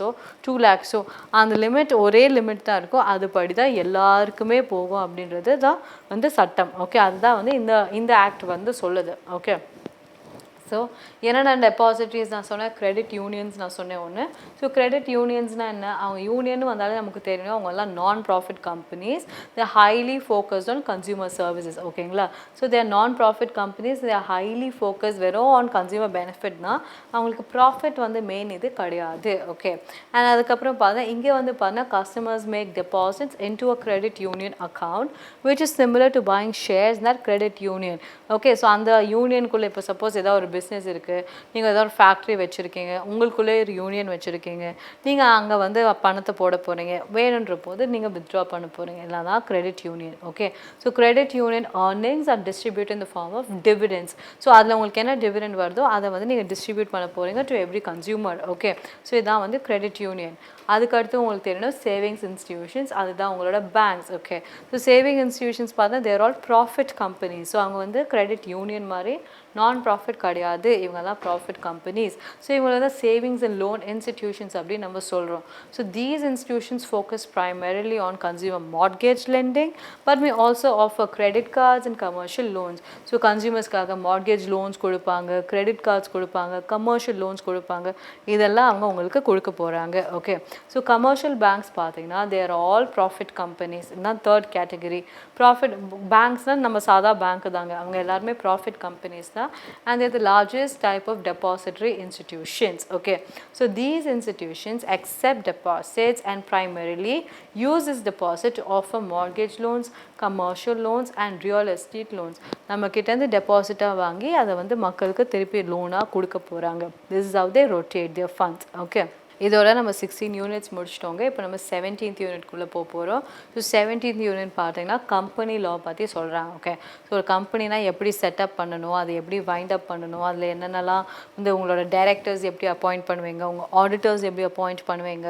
2 lakhs அந்த லிமிட் ஒரே லிமிட் தான் இருக்கும். அதுபடி தான் எல்லாருக்குமே போகும் அப்படின்றது தான் வந்து சட்டம். ஓகே, அதுதான் வந்து இந்த ஆக்ட் வந்து சொல்லுது. ஓகே, ஸோ என்னென்ன டெபாசிட்ரிஸ் நான் சொன்னேன், கிரெடிட் யூனியன்ஸ் நான் சொன்னேன் ஒன்று. ஸோ கிரெடிட் யூனியன்ஸ்னால் என்ன, அவங்க யூனியன் வந்தாலே நமக்கு தெரியும் அவங்கெல்லாம் non profit companies. They're highly focused on consumer services. ஓகேங்களா, so they're non profit companies, they're highly focus வெறும் ஆன் கன்சியூமர் பெனிஃபிட்னா அவங்களுக்கு ப்ராஃபிட் வந்து மெயின் இது கிடையாது. ஓகே, அண்ட் அதுக்கப்புறம் பார்த்தா இங்கே வந்து பார்த்தா customers make deposits into a credit union account which is similar to buying shares in that credit union. Okay, so அந்த யூனியனுக்குள்ளே இப்போ சப்போஸ் ஏதாவது ஒரு பிஸ்னஸ் இருக்குது, நீங்கள் ஏதாவது ஒரு ஃபேக்ட்ரி வச்சுருக்கீங்க, உங்களுக்குள்ளே ஒரு யூனியன் வச்சுருக்கீங்க, நீங்கள் அங்கே வந்து பணத்தை போட போகிறீங்க, வேணுன்ற போது நீங்கள் வித்ட்ரா பண்ண போகிறீங்க, எல்லாம் தான் credit union. Okay, so credit union earnings are distributed in the form of dividends. So அதில் உங்களுக்கு என்ன டிவிடெண்ட் வருதோ அதை வந்து நீங்கள் டிஸ்ட்ரிபியூட் பண்ண போகிறீங்க to every consumer. Okay, so இதான் வந்து கிரெடிட் யூனியன். அதுக்கடுத்து உங்களுக்கு தெரியணும் சேவிங்ஸ் இன்ஸ்டிடியூஷன்ஸ், அதுதான் உங்களோட banks. Okay, so saving institutions பார்த்தா தேர் ஆல் ப்ராஃபிட் கம்பெனிஸ். ஸோ அவங்க வந்து கிரெடிட் யூனியன் மாதிரி நான் ப்ராஃபிட் கிடையாது, இவங்கெல்லாம் ப்ராஃபிட் கம்பெனிஸ். ஸோ இவங்கள தான் சேவிங்ஸ் அண்ட் லோன் இன்ஸ்டிடியூஷன்ஸ் அப்படின்னு நம்ம சொல்கிறோம். So these institutions focus primarily on consumer mortgage lending but may also offer credit cards and commercial loans. So கன்சியூமர்ஸ்க்காக மார்ட்கேஜ் லோன்ஸ் கொடுப்பாங்க, கிரெடிட் கார்ட்ஸ் கொடுப்பாங்க, கமர்ஷியல் லோன்ஸ் கொடுப்பாங்க, இதெல்லாம் அவங்க உங்களுக்கு கொடுக்க போகிறாங்க. ஓகே, ஸோ கமர்ஷியல் பேங்க்ஸ் பார்த்தீங்கன்னா தேர் ஆல் ப்ராஃபிட் கம்பெனிஸ். இதுதான் தேர்ட் கேட்டகரி. ப்ராஃபிட் பேங்க்ஸ்னால் நம்ம சாதா பேங்க்கு தாங்க, அவங்க எல்லாருமே ப்ராஃபிட் கம்பெனிஸ் தான். அண்ட் இது largest type of depository institutions. Okay, so these institutions accept deposits and primarily use this deposit to offer mortgage loans, commercial loans and real estate loans. நம்ம கிட்ட இருந்து டெபாசிட்டா வாங்கி அதை வந்து மக்களுக்கு திருப்பி லோனா கொடுக்க போறாங்க. This is how they rotate their funds. Okay, இதோட நம்ம 16 யூனிட்ஸ் முடிச்சிட்டோங்க. இப்போ நம்ம 17th யூனிட்குள்ளே போகிறோம். ஸோ 17th யூனிட் பார்த்தீங்கன்னா கம்பெனி லா பற்றி சொல்கிறாங்க. ஓகே, ஸோ ஒரு கம்பெனினா எப்படி செட்டப் பண்ணணும், அதை எப்படி வைண்ட் அப் பண்ணணும், அதில் என்னென்னலாம் வந்து உங்களோட டைரக்டர்ஸ் எப்படி அப்பாயிண்ட் பண்ணுவீங்க, உங்கள் ஆடிட்டர்ஸ் எப்படி அப்பாயிண்ட் பண்ணுவீங்க,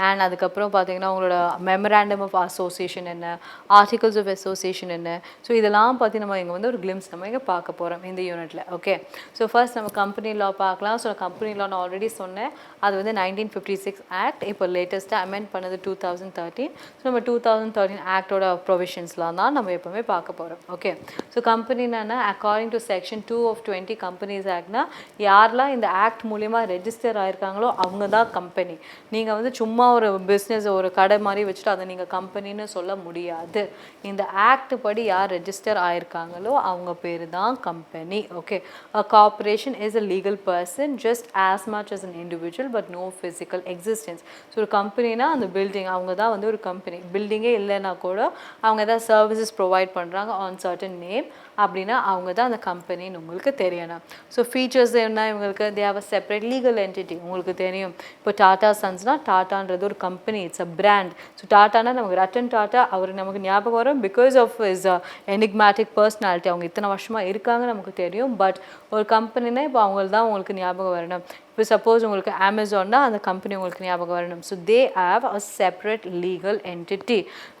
அண்ட் அதுக்கப்புறம் பார்த்தீங்கன்னா உங்களோட மெமராண்டம் ஆஃப் அசோசியேஷன் என்ன, ஆர்டிகல்ஸ் ஆஃப் அசோசியேஷன் என்ன, ஸோ இதெல்லாம் பற்றி நம்ம இங்கே வந்து ஒரு கிளிம்ஸ் நம்ம இங்கே பார்க்க போகிறோம் இந்த யூனிட்டில். ஓகே, ஸோ ஃபர்ஸ்ட் நம்ம கம்பெனி லா பார்க்கலாம். ஸோ கம்பெனி லா நான் ஆல்ரெடி சொன்னேன், அது வந்து 1956 ஆக்ட், இப்போ லேட்டஸ்ட்டாக அமெண்ட் பண்ணது 2013. ஸோ நம்ம 2013 ஆக்டோட ப்ரொவிஷன்ஸ்லாம் தான் நம்ம எப்போவுமே பார்க்க போகிறோம். ஓகே, ஸோ கம்பெனினா according to section 2 of 20 companies ஆக்ட்னா யாரெல்லாம் இந்த ஆக்ட் மூலிமா ரெஜிஸ்டர் ஆகிருக்காங்களோ அவங்க தான் கம்பெனி. நீங்கள் வந்து சும்மா ஒரு பிஸ்னஸ் ஒரு கடை மாதிரி வச்சுட்டு அதை நீங்கள் கம்பெனின்னு சொல்ல முடியாது. இந்த ஆக்ட் படி யார் ரெஜிஸ்டர் ஆகிருக்காங்களோ அவங்க பேர் தான் company. Okay, a corporation is a legal person just as much as an individual but no physical existence. So ஒரு கம்பெனினா அந்த பில்டிங் அவங்க தான் வந்து ஒரு கம்பெனி. பில்டிங்கே இல்லைன்னா கூட அவங்க ஏதாவது சர்வீசஸ் ப்ரொவைட் பண்ணுறாங்க ஆன் சர்டன் நேம் அப்படின்னா அவங்க தான் அந்த கம்பெனின்னு உங்களுக்கு தெரியணும். ஸோ ஃபீச்சர்ஸ் என்ன இவங்களுக்கு, they have a separate legal entity. உங்களுக்கு தெரியும் இப்போ டாடா சன்ஸ்னால் டாட்டான்றது ஒரு company, it's a brand. So டாட்டானா நமக்கு ரட்டன் டாட்டா அவர் நமக்கு ஞாபகம் வரும் because of his enigmatic personality. அவங்க இத்தனை வருஷமாக இருக்காங்க நமக்கு தெரியும். பட் ஒரு கம்பெனினா இப்போ அவங்களுக்கு தான் உங்களுக்கு ஞாபகம் வரணும். இப்போ சப்போஸ் உங்களுக்கு அமேசான்னா அந்த கம்பெனி உங்களுக்கு ஞாபகம் வரணும். So they have a separate legal entity.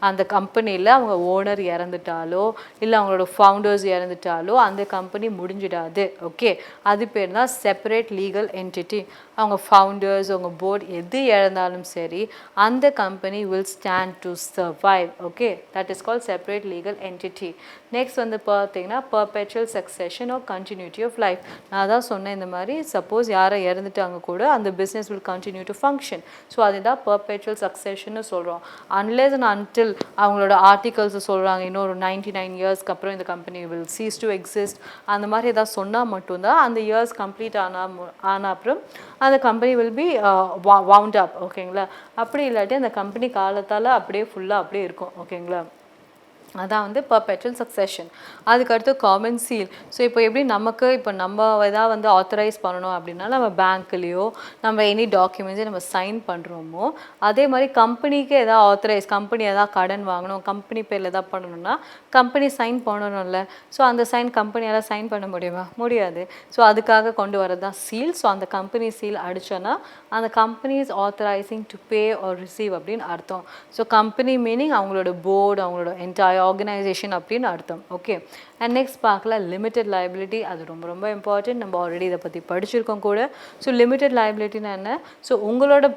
அந்த கம்பெனியில் அவங்க ஓனர் இறந்துட்டாலோ இல்லை அவங்களோட ஃபவுண்டர்ஸ் இறந்துட்டாலோ அந்த கம்பெனி முடிஞ்சிடாது. ஓகே, அது பேர் தான் செப்பரேட் லீகல் என்டிட்டி. அவங்க ஃபவுண்டர்ஸ் அவங்க போர்டு எது இழந்தாலும் சரி அந்த company will stand to survive. Okay, that is called separate legal entity. Next வந்து பார்த்தீங்கன்னா perpetual succession or continuity of life. நான் தான் சொன்னேன் இந்த மாதிரி சப்போஸ் யாரை இறந்துட்டாங்க கூட அந்த business will continue to function. So அதுதான் பர்பெச்சுவல் சக்சஷன்னு சொல்கிறோம். அன்லெஸ் அண்ட் அன்டில் அவங்களோட ஆர்டிகல்ஸ் சொல்கிறாங்க இன்னொரு 99 இயர்ஸ்க்கு அப்புறம் இந்த company will cheese to exist அந்த மாதிரி ஏதாவது சொன்னால் மட்டும்தான் அந்த இயர்ஸ் கம்ப்ளீட் ஆன அப்புறம் அந்த கம்பெனி வில் பி வவுண்ட் அப். ஓகேங்களா, அப்படி இல்லாட்டி அந்த கம்பெனி காலத்தால் அப்படியே ஃபுல்லாக அப்படியே இருக்கும். ஓகேங்களா, அதான் வந்து பர்பெச்சுவல் சக்சஷன். அதுக்கடுத்து காமன் சீல். ஸோ இப்போ எப்படி நமக்கு இப்போ நம்ம எதாவது வந்து ஆத்தரைஸ் பண்ணணும் அப்படின்னா நம்ம பேங்க்லேயோ நம்ம எனி டாக்குமெண்ட்ஸே நம்ம சைன் பண்ணுறோமோ அதே மாதிரி கம்பெனிக்கு எதாவது ஆத்தரைஸ், கம்பெனி எதாவது கடன் வாங்கணும், கம்பெனி பேரில் எதாவது பண்ணணும்னா கம்பெனி சைன் பண்ணணும்ல. ஸோ அந்த சைன் கம்பெனியால் சைன் பண்ண முடியுமா? முடியாது. ஸோ அதுக்காக கொண்டு வரது தான் சீல். ஸோ அந்த கம்பெனி சீல் அடித்தோன்னா அந்த company is authorising to pay or receive அப்படின்னு அர்த்தம். ஸோ கம்பெனி மீனிங் அவங்களோட போர்டு அவங்களோட என்டையர் ஆர்கனைசேஷன் அப்படின்னு அர்த்தம். ஓகே, அண்ட் நெக்ஸ்ட் பார்க்கலாம் லிமிடெட் லைபிலிட்டி. அது ரொம்ப ரொம்ப இம்பார்ட்டன்ட். நம்ம ஆல்ரெடி இதை பற்றி படிச்சிருக்கோம் கூட. ஸோ லிமிடெட் லைபிலிட்டினா என்ன? ஸோ உங்களோட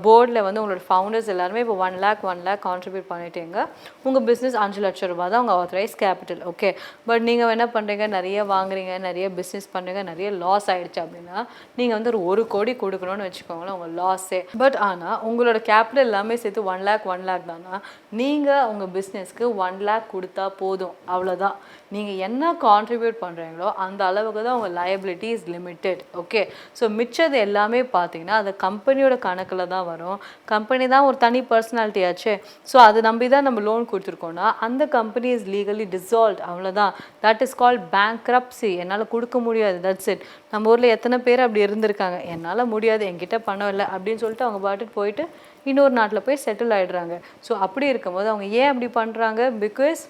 போர்டில் வந்து உங்களோட ஃபவுண்டர்ஸ் எல்லாருமே இப்போ 1 lakh கான்ட்ரிபியூட் பண்ணிட்டீங்க. உங்கள் பிஸ்னஸ் 5 லட்சம் ரூபா தான் உங்கள் ஆத்தரைஸ் கேபிட்டல். ஓகே, பட் நீங்கள் என்ன பண்ணுறீங்க, நிறைய வாங்குறீங்க, நிறைய பிஸ்னஸ் பண்ணுறீங்க, நிறைய லாஸ் ஆகிடுச்சு அப்படின்னா நீங்கள் வந்து ஒரு 1 கோடி கொடுக்கணும்னு வச்சுக்கோங்களேன் உங்கள் லாஸே. பட் ஆனால் உங்களோட கேபிட்டல் எல்லாமே சேர்த்து 1 lakh தானா நீங்கள் உங்கள் பிஸ்னஸ்க்கு 1 lakh கொடுத்தா போதும், அவ்வளோதான். நீங்கள் என்ன கான்ட்ரிபியூட் பண்ணுறீங்களோ அந்த அளவுக்கு தான் உங்கள் liability is limited. Okay, so மிச்சது எல்லாமே பார்த்தீங்கன்னா அது கம்பெனியோட கணக்கில் தான் வரும். கம்பெனி தான் ஒரு தனி பர்சனாலிட்டி ஆச்சு. ஸோ அது நம்பி தான் நம்ம லோன் கொடுத்துருக்கோன்னா அந்த கம்பெனி இஸ் லீகலி டிசால்வ், அவ்வளோதான். That is called bankruptcy. என்னால் கொடுக்க முடியாது, தட்ஸ் இட். நம்ம ஊரில் எத்தனை பேர் அப்படி இருந்திருக்காங்க, என்னால் முடியாது, என்கிட்ட பணம் இல்லை அப்படின்னு சொல்லிட்டு அவங்க பாட்டுக்கு போயிட்டு இன்னொரு நாட்டில் போய் செட்டில் ஆகிடுறாங்க. ஸோ அப்படி இருக்கும்போது அவங்க ஏன் அப்படி பண்ணுறாங்க? பிகாஸ்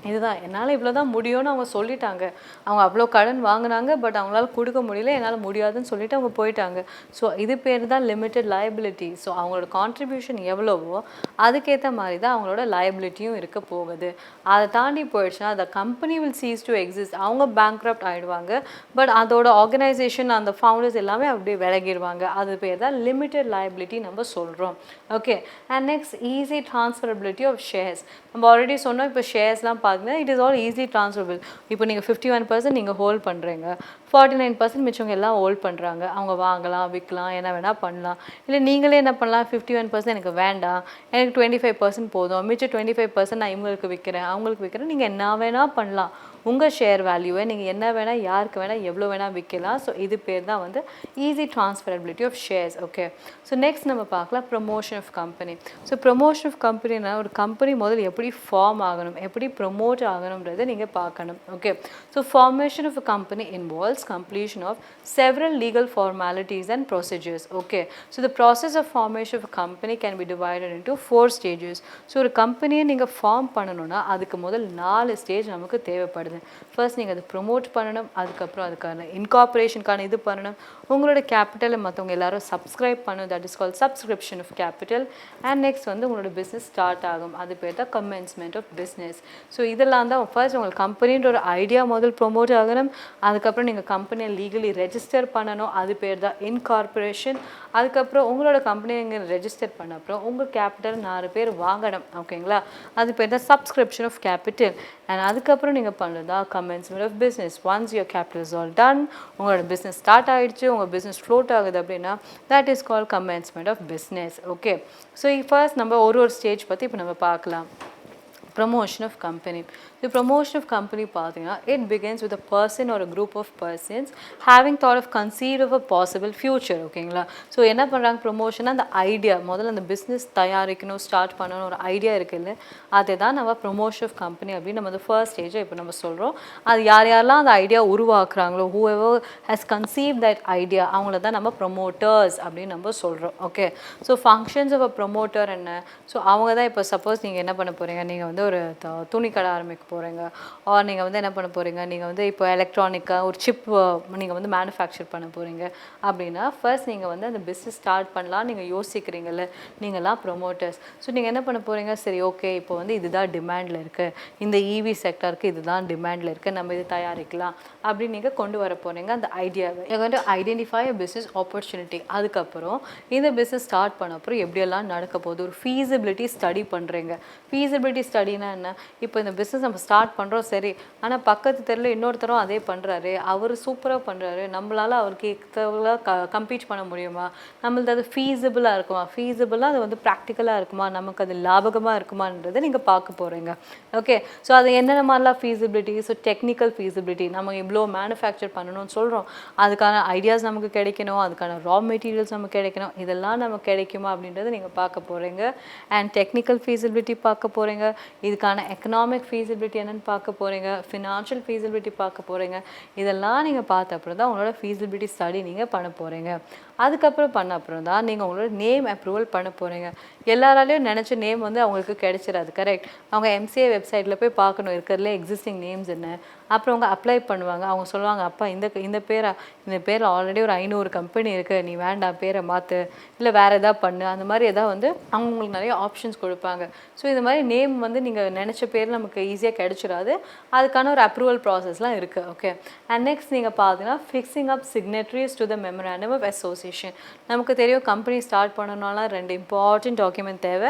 இதுதான் என்னால் இவ்வளோ தான் முடியும்னு அவங்க சொல்லிட்டாங்க. அவங்க அவ்வளோ கடன் வாங்கினாங்க, பட் அவங்களால கொடுக்க முடியல, என்னால் முடியாதுன்னு சொல்லிட்டு அவங்க போயிட்டாங்க. ஸோ இது பேர் தான் லிமிட்டட் லைபிலிட்டி. ஸோ அவங்களோட கான்ட்ரிபியூஷன் எவ்வளவோ அதுக்கேற்ற மாதிரி தான் அவங்களோட லைபிலிட்டியும் இருக்க போகுது. அதை தாண்டி போயிடுச்சுன்னா அந்த company will cheese to exist, அவங்க பேங்க்ரப்ட் ஆகிடுவாங்க. பட் அதோட ஆர்கனைசேஷன் அந்த ஃபவுண்டர்ஸ் எல்லாமே அப்படியே விலகிடுவாங்க. அது பேர் தான் லிமிட்டட் லைபிலிட்டி நம்ம சொல்கிறோம். Okay, and next easy transferability of shares. நம்ம ஆல்ரெடி சொன்னோம் இப்போ ஷேர்ஸ்லாம் பார்த்தீங்கன்னா it is all easy transferable. இப்போ நீங்கள் 51% நீங்கள் ஹோல்ட் பண்ணுறீங்க, 49% மிச்சவங்க எல்லாம் ஹோல்ட் பண்ணுறாங்க. அவங்க வாங்கலாம், விற்கலாம், என்ன வேணால் பண்ணலாம். இல்லை நீங்களே என்ன பண்ணலாம், 51% எனக்கு வேண்டாம், எனக்கு 25% போதும், மிச்சம் 25% நான் இவங்களுக்கு விற்கிறேன் அவங்களுக்கு விற்கிறேன், நீங்கள் என்ன வேணால் பண்ணலாம். உங்கள் ஷேர் வேல்யூவை நீங்கள் என்ன வேணால் யாருக்கு வேணால் எவ்வளோ வேணால் விற்கலாம். ஸோ இது பேர் தான் வந்து easy transferability of shares. Okay, so next நம்ம பார்க்கலாம் promotion of company. So promotion of கம்பெனினா ஒரு கம்பெனி முதல்ல எப்படி ஃபார்ம் ஆகணும், எப்படி ப்ரொமோட் ஆகணுன்றதை நீங்கள் பார்க்கணும். Okay, so formation of a company involves completion of several legal formalities and procedures. Okay, so the process of formation of a company can be divided into 4 stages. So ஒரு கம்பெனியை நீங்கள் form பண்ணணும்னா அதுக்கு முதல் 4 stage நமக்கு தேவைப்படுது. First நீங்கள் அதை ப்ரொமோட் பண்ணணும், அதுக்கப்புறம் அதுக்கான இன்கார்பரேஷனுக்கான இது பண்ணணும், உங்களோட கேபிட்டலை மற்றவங்க எல்லாரும் சப்ஸ்கிரைப் பண்ணணும், that is call subscription of capital. And next வந்து உங்களோட பிஸ்னஸ் ஸ்டார்ட் ஆகும், அது பேர் தான் கமென்ஸ்மெண்ட் ஆஃப் பிஸ்னஸ். ஸோ இதெல்லாம் தான் ஃபர்ஸ்ட் உங்களுக்கு கம்பெனின்ற ஒரு ஐடியா முதல் ப்ரொமோட் ஆகணும், அதுக்கப்புறம் நீங்கள் கம்பெனியை லீகலி ரெஜிஸ்டர் பண்ணணும், அது பேர் தான் இன்கார்பரேஷன். அதுக்கப்புறம் உங்களோட கம்பெனியை நீங்கள் ரெஜிஸ்டர் பண்ண அப்புறம் உங்கள் கேபிட்டல் 4 பேர் வாங்கணும். ஓகேங்களா, அது பேர் தான் சப்ஸ்கிரிப்ஷன் ஆஃப் கேபிட்டல். அண்ட் அதுக்கப்புறம் நீங்கள் பண்ணுறதா commencement of business. Once your capital is all done, உங்களோட பிஸ்னஸ் ஸ்டார்ட் ஆகிடுச்சு, உங்கள் பிஸ்னஸ் ஃப்ளோட் ஆகுது அப்படின்னா that is call commencement of business. Okay, so first நம்ம ஒரு ஸ்டேஜ் பற்றி இப்போ நம்ம பார்க்கலாம். Promotion of company. The promotion of company பார்த்தீங்கன்னா it begins with a person or a group of persons having thought of conceived of a possible future. ஓகேங்களா, so என்ன பண்ணுறாங்க ப்ரொமோஷன், அந்த ஐடியா முதல்ல அந்த பிஸ்னஸ் தயாரிக்கணும், ஸ்டார்ட் பண்ணணும் ஒரு ஐடியா இருக்குல்ல, அதை தான் நம்ம ப்ரொமோஷன் ஆஃப் கம்பெனி அப்படின்னு நம்ம ஃபர்ஸ்ட் ஸ்டேஜை இப்போ நம்ம சொல்கிறோம். அது யாரெல்லாம் அந்த idea உருவாக்குறாங்களோ whoever has conceived that idea அவங்கள தான் நம்ம ப்ரொமோட்டர்ஸ் அப்படின்னு நம்ம சொல்கிறோம். Okay, so functions of a promoter என்ன, ஸோ அவங்க தான் இப்போ சப்போஸ் நீங்கள் என்ன பண்ண போகிறீங்க, நீங்கள் வந்து ஒரு துணி கடை ஆரம்பிக்க போகிறீங்க, ஆர் நீங்கள் வந்து என்ன பண்ண போகிறீங்க, நீங்கள் வந்து இப்போ எலக்ட்ரானிக்காக ஒரு சிப் நீங்கள் வந்து மேனுஃபேக்சர் பண்ண போகிறீங்க அப்படின்னா ஃபர்ஸ்ட் நீங்கள் வந்து அந்த பிஸ்னஸ் ஸ்டார்ட் பண்ணலாம் நீங்கள் யோசிக்கிறீங்கல்ல, நீங்களாம் ப்ரொமோட்டர்ஸ். ஸோ நீங்கள் என்ன பண்ண போகிறீங்க, சரி ஓகே இப்போ வந்து இதுதான் டிமாண்டில் இருக்குது, இந்த இவி செக்டருக்கு இதுதான் டிமாண்டில் இருக்குது, நம்ம இது தயாரிக்கலாம் அப்படின்னு நீங்கள் கொண்டு வர போகிறீங்க அந்த ஐடியாவை. நீங்கள் வந்து ஐடென்டிஃபை அ பிஸ்னஸ் ஆப்பர்ச்சுனிட்டி. அதுக்கப்புறம் இந்த பிஸ்னஸ் ஸ்டார்ட் பண்ண அப்புறம் எப்படியெல்லாம் நடக்க போகுது, ஒரு ஃபீஸிபிலிட்டி ஸ்டடி பண்ணுறீங்க. ஃபீஸிபிலிட்டி ஸ்டடினா என்ன, இப்போ இந்த பிஸ்னஸ் நம்ம ஸ்டார்ட் பண்ணுறோம் சரி, ஆனால் பக்கத்து தெருவில் இன்னொருத்தரும் அதே பண்ணுறாரு, அவர் சூப்பராக பண்ணுறாரு, நம்மளால் அவருக்கு கம்பீட் பண்ண முடியுமா, நம்மளது அது ஃபீஸிபிளாக இருக்குமா, ஃபீஸிபிளாக அது வந்து ப்ராக்டிக்கலாக இருக்குமா, நமக்கு அது லாபகமாக இருக்குமான்றதை நீங்கள் பார்க்க போகிறீங்க. ஓகே, ஸோ அது என்னென்ன மாதிரிலாம் ஃபீஸிபிலிட்டி, ஸோ டெக்னிக்கல் ஃபீஸிபிலிட்டி, நம்ம இவ்வளோ மேனுஃபேக்சர் பண்ணணும்னு சொல்கிறோம், அதுக்கான ஐடியாஸ் நமக்கு கிடைக்கணும், அதுக்கான ரா மெட்டீரியல்ஸ் நமக்கு கிடைக்கணும், இதெல்லாம் நமக்கு கிடைக்குமா அப்படின்றத நீங்கள் பார்க்க போகிறீங்க. அண்ட் டெக்னிக்கல் ஃபீஸிபிலிட்டி பார்க்க போகிறீங்க, இதுக்கான எக்கனாமிக் ஃபீஸிபிலிட்டி என்னென்னு பார்க்க போகிறீங்க, ஃபினான்ஷியல் ஃபீஸிபிலிட்டி பார்க்க போகிறீங்க. இதெல்லாம் நீங்கள் பார்த்த அப்புறம் தான் உங்களோட ஃபீஸிபிலிட்டி ஸ்டடி நீங்கள் பண்ண போகிறீங்க. அதுக்கப்புறம் பண்ண அப்புறம் தான் நீங்கள் உங்களோட நேம் அப்ரூவல் பண்ண போகிறீங்க. எல்லாராலையும் நினச்ச நேம் வந்து அவங்களுக்கு கிடைச்சிடாது, கரெக்ட். அவங்க எம்சிஏ வெப்சைட்டில் போய் பார்க்கணும் இருக்கிறதுல எக்ஸிஸ்டிங் நேம்ஸ் என்ன, அப்புறம் அவங்க அப்ளை பண்ணுவாங்க, அவங்க சொல்லுவாங்க அப்பா இந்த பேரில் ஆல்ரெடி ஒரு 500 கம்பெனி இருக்குது, நீ வேண்டாம் பேரை மாற்று, இல்லை வேறு எதாவது பண்ணு, அந்த மாதிரி எதாவது வந்து அவங்க உங்களுக்கு நிறைய ஆப்ஷன்ஸ் கொடுப்பாங்க. ஸோ இந்த மாதிரி நேம் வந்து நீங்கள் நினச்ச பேர் நமக்கு ஈஸியாக கிடைச்சிடாது, அதுக்கான ஒரு அப்ரூவல் ப்ராசஸ்லாம் இருக்குது. ஓகே, அண்ட் நெக்ஸ்ட் நீங்கள் பார்த்தீங்கன்னா fixing up signatories to the memorandum of association. நமக்கு தெரியும் கம்பெனி ஸ்டார்ட் பண்ணணும்னா 2 இம்பார்ட்டன்ட் டாக்குமெண்ட் தேவை,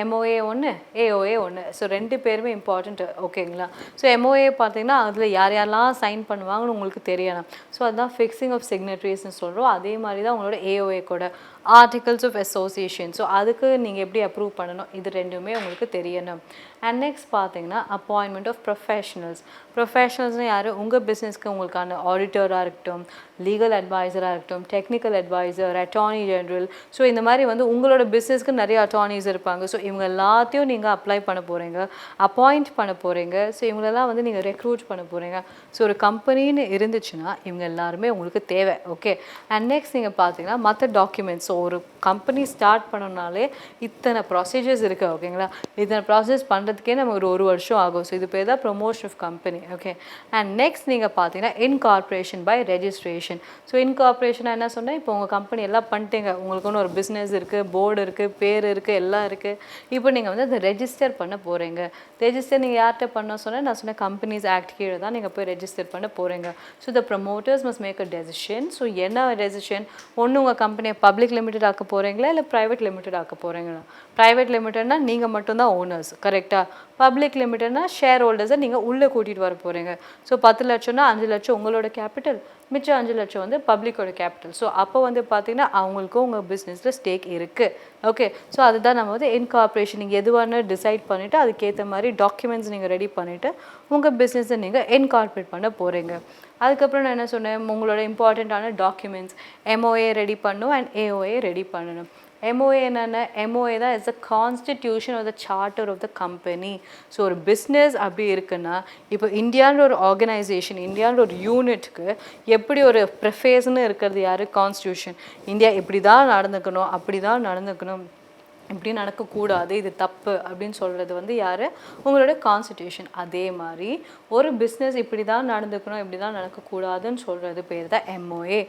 MOA ஒன்று, AOA ஒன்று. ஸோ 2 பேருமே இம்பார்ட்டன்ட். ஓகேங்களா, ஸோ MOA பார்த்தீங்கன்னா அதில் யாரெல்லாம் சைன் பண்ணுவாங்கன்னு உங்களுக்கு தெரியணும். ஸோ அதுதான் ஃபிக்ஸிங் ஆஃப் சிக்னேட்டரிஸ்ன்னு சொல்கிறோம். அதே மாதிரி தான் உங்களோட AOA கூட ஆர்டிகல்ஸ் ஆஃப் அசோசியேஷன். ஸோ அதுக்கு நீங்கள் எப்படி அப்ரூவ் பண்ணணும், இது 2மே உங்களுக்கு தெரியணும். அண்ட் நெக்ஸ்ட் பார்த்தீங்கன்னா அப்பாயின்மெண்ட் ஆஃப் ப்ரொஃபஷனல்ஸ். ப்ரொஃபஷனல்ஸ்னால் யார், உங்கள் பிஸ்னஸ்க்கு உங்களுக்கான ஆடிட்டராக இருக்கட்டும், லீகல் அட்வைசராக இருக்கட்டும், technical adviser, attorney general. So இந்த மாதிரி வந்து உங்களோட பிஸ்னஸ்க்கு நிறைய அட்டார்னிஸ் இருப்பாங்க. ஸோ இவங்க எல்லாத்தையும் நீங்கள் அப்ளை பண்ண போகிறீங்க, அப்பாயிண்ட் பண்ண போகிறீங்க. ஸோ இவங்களெல்லாம் வந்து நீங்கள் ரெக்ரூட் பண்ண போகிறீங்க. ஸோ ஒரு கம்பெனின்னு இருந்துச்சுன்னா இவங்க எல்லாருமே உங்களுக்கு தேவை. ஓகே, அண்ட் நெக்ஸ்ட் நீங்கள் பார்த்தீங்கன்னா மற்ற டாக்குமெண்ட்ஸ். ஸோ ஒரு கம்பெனி ஸ்டார்ட் பண்ணணும்னாலே இத்தனை ப்ரொசீஜர்ஸ் இருக்குது. ஓகேங்களா, இத்தனை ப்ராசஸ் பண்ணுறதுக்கே நம்ம ஒரு வருஷம் ஆகும். ஸோ இது பேர் தான் promotion of company. Okay, and next நீங்கள் பார்த்தீங்கன்னா incorporation by registration. So incorporation என்ன சொன்னால், இப்போ உங்கள் கம்பெனி எல்லாம் பண்ணிட்டீங்க, உங்களுக்கு ஒன்று ஒரு பிஸ்னஸ் இருக்குது, போர்டு இருக்குது, பேர் இருக்குது, எல்லாம் இருக்குது. இப்போ நீங்கள் வந்து அதை ரெஜிஸ்டர் பண்ண போகிறீங்க. ரெஜிஸ்டர் நீங்கள் யார்கிட்ட பண்ண சொன்னால், நான் சொன்ன கம்பெனிஸ் ஆக்ட் கீழே தான் நீங்கள் போய் ரெஜிஸ்டர் பண்ண போகிறீங்க. So the promoters must make a decision. So என்ன டெசிஷன், ஒன்று உங்கள் கம்பெனியை பப்ளிக் லிமிடெட் ஆக்க போகிறீங்களா இல்லை ப்ரைவேட் லிமிடெட் ஆக்க போகிறீங்களா. ப்ரைவேட் லிமிடெட்னா நீங்கள் மட்டும்தான் ஓனர்ஸ், கரெக்டாக. பப்ளிக் லிமிடெட்னா ஷேர் ஹோல்டர்ஸை நீங்கள் உள்ளே கூட்டிகிட்டு வர போகிறீங்க. ஸோ 10 லட்சம்னா 5 லட்சம் உங்களோட கேபிட்டல், மிச்சம் 5 லட்சம் வந்து பப்ளிக்கோட கேபிட்டல். ஸோ அப்போ வந்து பார்த்தீங்கன்னா அவங்களுக்கும் உங்கள் பிஸ்னஸில் ஸ்டேக் இருக்குது. ஓகே, ஸோ அதுதான் நம்ம வந்து இன்கார்பரேஷன் நீங்கள் எதுவானு டிசைட் பண்ணிவிட்டு அதுக்கேற்ற மாதிரி டாக்குமெண்ட்ஸ் நீங்கள் ரெடி பண்ணிவிட்டு உங்கள் பிஸ்னஸை நீங்கள் இன்கார்பரேட் பண்ண போகிறீங்க. அதுக்கப்புறம் நான் என்ன சொன்னேன், உங்களோட இம்பார்ட்டண்ட்டான டாக்குமெண்ட்ஸ் MOA ரெடி பண்ணணும் அண்ட் AOA ரெடி பண்ணணும். MOA என்னென்ன? MOA தான் is the constitution of the charter of the company. So ஒரு பிஸ்னஸ் அப்படி இருக்குன்னா இப்போ இந்தியான்ற ஒரு ஆர்கனைசேஷன், இந்தியான்ற ஒரு யூனிட்க்கு எப்படி ஒரு ப்ரிஃபேஸ்ன்னு இருக்கிறது யார்? கான்ஸ்டியூஷன். இந்தியா இப்படி தான் நடந்துக்கணும், அப்படி தான் நடந்துக்கணும், இப்படி நடக்கக்கூடாது, இது தப்பு அப்படின்னு சொல்கிறது வந்து யார்? உங்களோட கான்ஸ்டிடியூஷன். அதே மாதிரி ஒரு பிஸ்னஸ் இப்படி தான் நடந்துக்கணும், இப்படி தான் நடக்கக்கூடாதுன்னு சொல்கிறது பேர் தான் MOA.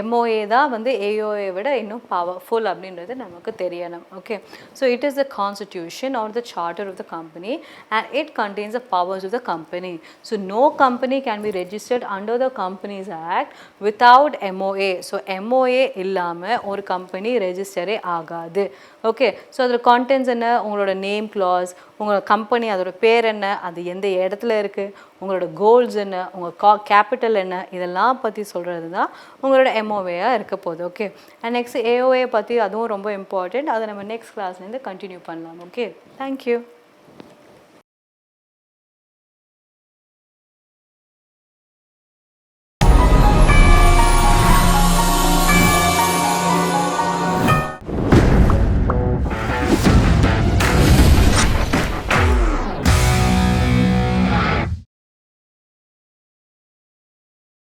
MOA தான் வந்து AOA விட இன்னும் பவர்ஃபுல் அப்படின்றது நமக்கு தெரியணும். Okay, so it is the constitution or the charter of the company and it contains the powers of the company. So no company can be registered under the companies act without MOA. So MOA இல்லாமல் ஒரு company ரெஜிஸ்டரே ஆகாது. Okay, so அதில் contents என்ன? உங்களோட name class, உங்களோட company அதோட பேர் என்ன, அது எந்த இடத்துல இருக்குது, உங்களோட கோல்ஸ் என்ன, உங்கள் கேபிட்டல் என்ன, இதெல்லாம் பற்றி சொல்கிறது தான் உங்களோட MOA-யாக இருக்க போகுது. ஓகே, அண்ட் நெக்ஸ்ட் AOA பற்றி அதுவும் ரொம்ப இம்பார்ட்டண்ட். அதை நம்ம நெக்ஸ்ட் கிளாஸ்லேருந்து கண்டினியூ பண்ணலாம். Okay, thank you.